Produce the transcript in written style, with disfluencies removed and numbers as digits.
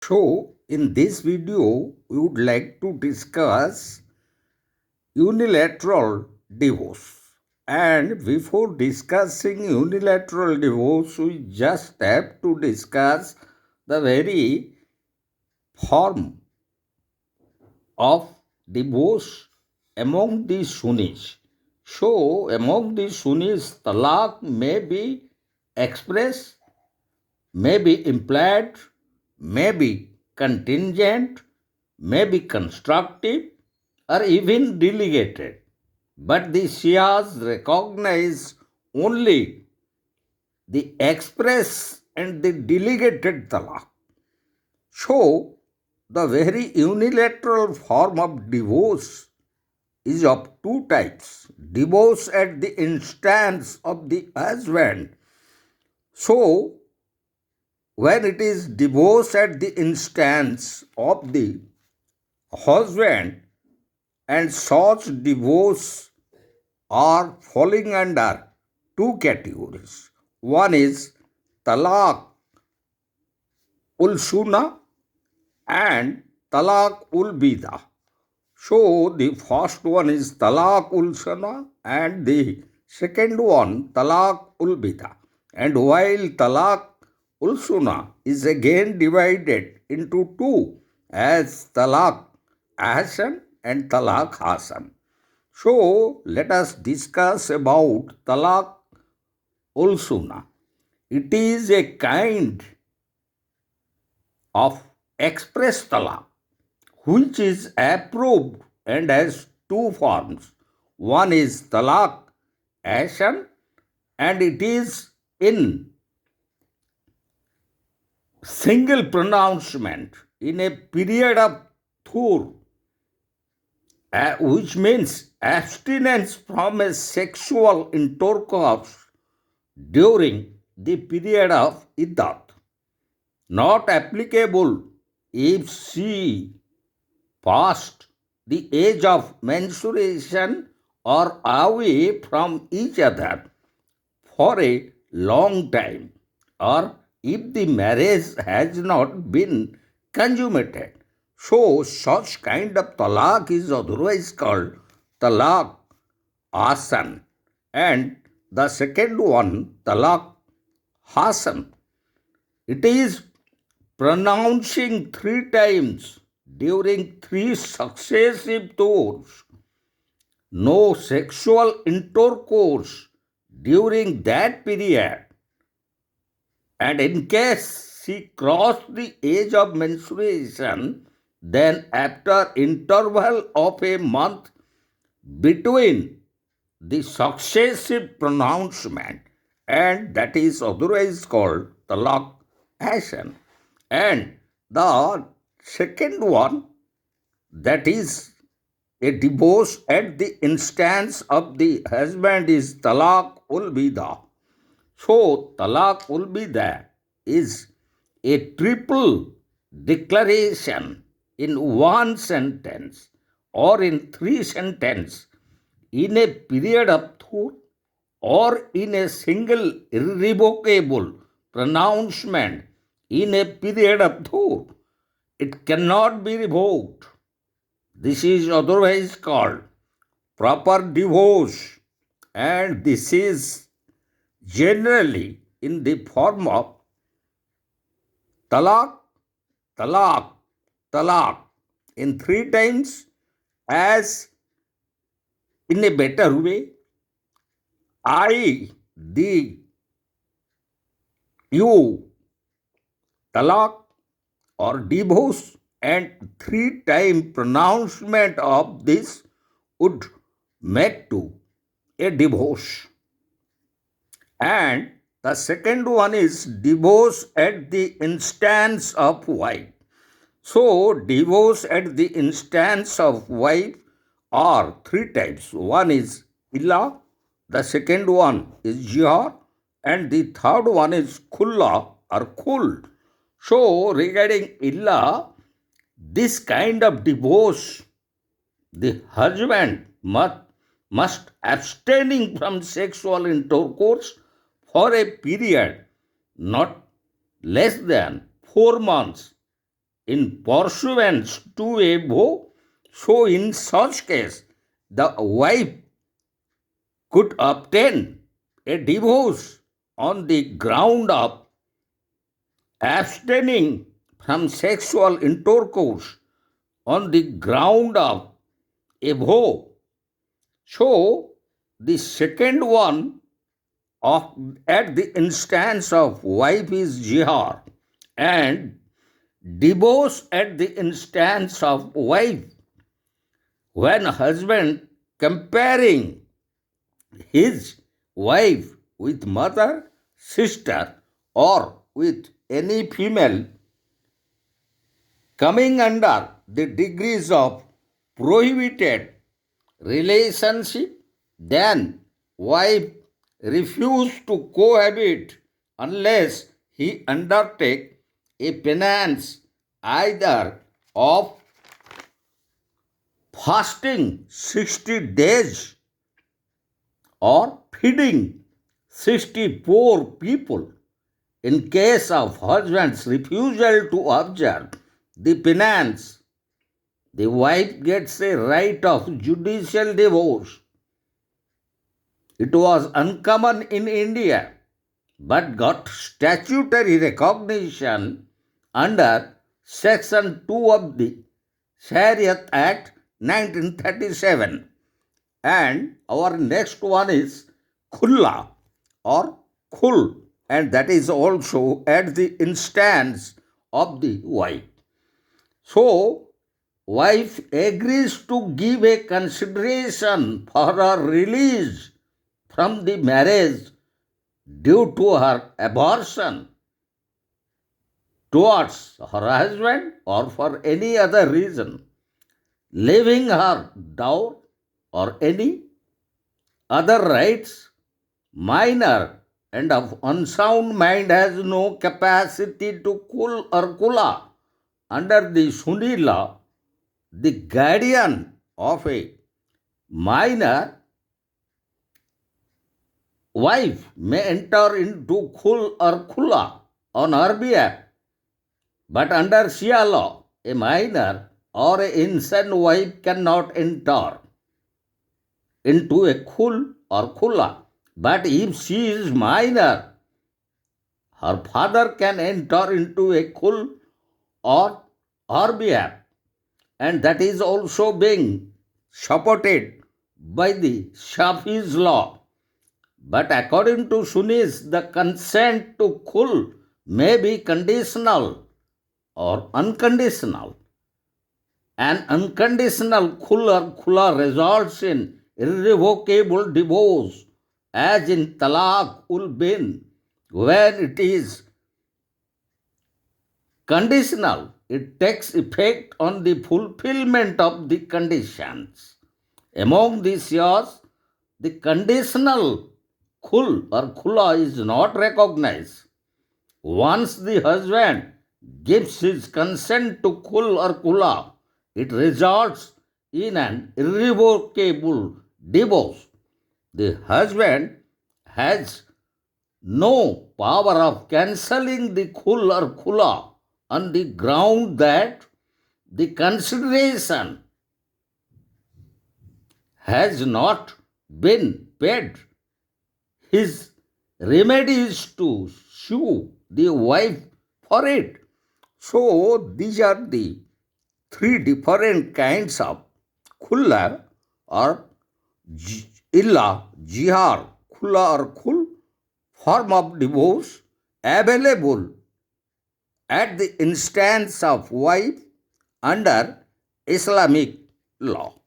So, in this video, we would like to discuss unilateral divorce. And before discussing unilateral divorce, we just have to discuss the very form of divorce among the Sunnis. So, among the Sunnis, talaq may be expressed, may be implied, may be contingent, may be constructive, or even delegated. But the Shias recognize only the express and the delegated talaq. So, the very unilateral form of divorce is of two types: divorce at the instance of the husband. So, when it is divorce at the instance of the husband, and such divorce are falling under two categories. One is Talaq-ul-Sunna and Talaq-ul-Bida. So the first one is Talaq-ul-Sunna and the second one Talaq-ul-Bida. And while Talaq-ul-Sunna is again divided into two as Talaq-Ahsan and Talaq-Hasan. So let us discuss about Talaq-ul-Sunna. It is a kind of express talaq which is approved and has two forms. One is talaq action, and it is in single pronouncement in a period of thur, which means abstinence from a sexual intercourse during the period of iddat. Not applicable if she past the age of menstruation or away from each other for a long time, or if the marriage has not been consummated. So, such kind of talaq is otherwise called talaq Ahsan, and the second one, talaq Hasan. It is pronouncing three times during three successive tours, no sexual intercourse during that period, and in case she crossed the age of menstruation, then after interval of a month between the successive pronouncement, and that is otherwise called talaq action. And the second one, that is a divorce at the instance of the husband, is talaq ul bida. So talaq ul bida is a triple declaration in one sentence or in three sentences in a period of thought, or in a single irrevocable pronouncement in a period of thought. It cannot be revoked. This is otherwise called proper divorce, and this is generally in the form of talaq, talaq, talaq in three times, as in a better way, I, the, you, talaq or divorce, and three-time pronouncement of this would make to a divorce. And the second one is divorce at the instance of wife. So, divorce at the instance of wife are three types. One is illa, the second one is jihar, and the third one is khulla or khul. So, regarding illa, this kind of divorce, the husband must abstaining from sexual intercourse for a period not less than 4 months in pursuance to a vow. So in such case, the wife could obtain a divorce on the ground of abstaining from sexual intercourse, on the ground of a vow. So the second one of at the instance of wife is jihar, and divorce at the instance of wife, when husband comparing his wife with mother, sister, or with any female coming under the degrees of prohibited relationship, then wife refused to cohabit unless he undertake a penance either of fasting 60 days or feeding 60 poor people. In case of husband's refusal to observe the penance, the wife gets a right of judicial divorce. It was uncommon in India, but got statutory recognition under Section 2 of the Shariat Act 1937. And our next one is Khula or Khul, and that is also at the instance of the wife. So, wife agrees to give a consideration for her release from the marriage due to her aversion towards her husband or for any other reason, leaving her dower or any other rights. Minor and of unsound mind has no capacity to kul or kula under the Sunni law. The guardian of a minor wife may enter into khul or khula on her behalf, but under Shia law, a minor or an insane wife cannot enter into a khul or khula. But if she is minor, her father can enter into a khul or her behalf, and that is also being supported by the Shafi's law. But according to Sunnis, the consent to khul may be conditional or unconditional. An unconditional khul or khula results in irrevocable divorce, as in talaq-ul-bin. When it is conditional, it takes effect on the fulfillment of the conditions. Among these years, the conditional khul or khula is not recognized. Once the husband gives his consent to khul or khula, it results in an irrevocable divorce. The husband has no power of cancelling the khul or khula on the ground that the consideration has not been paid. His remedy is to sue the wife for it. So these are the three different kinds of khulla or illa, khulla or khul form of divorce available at the instance of wife under Islamic law.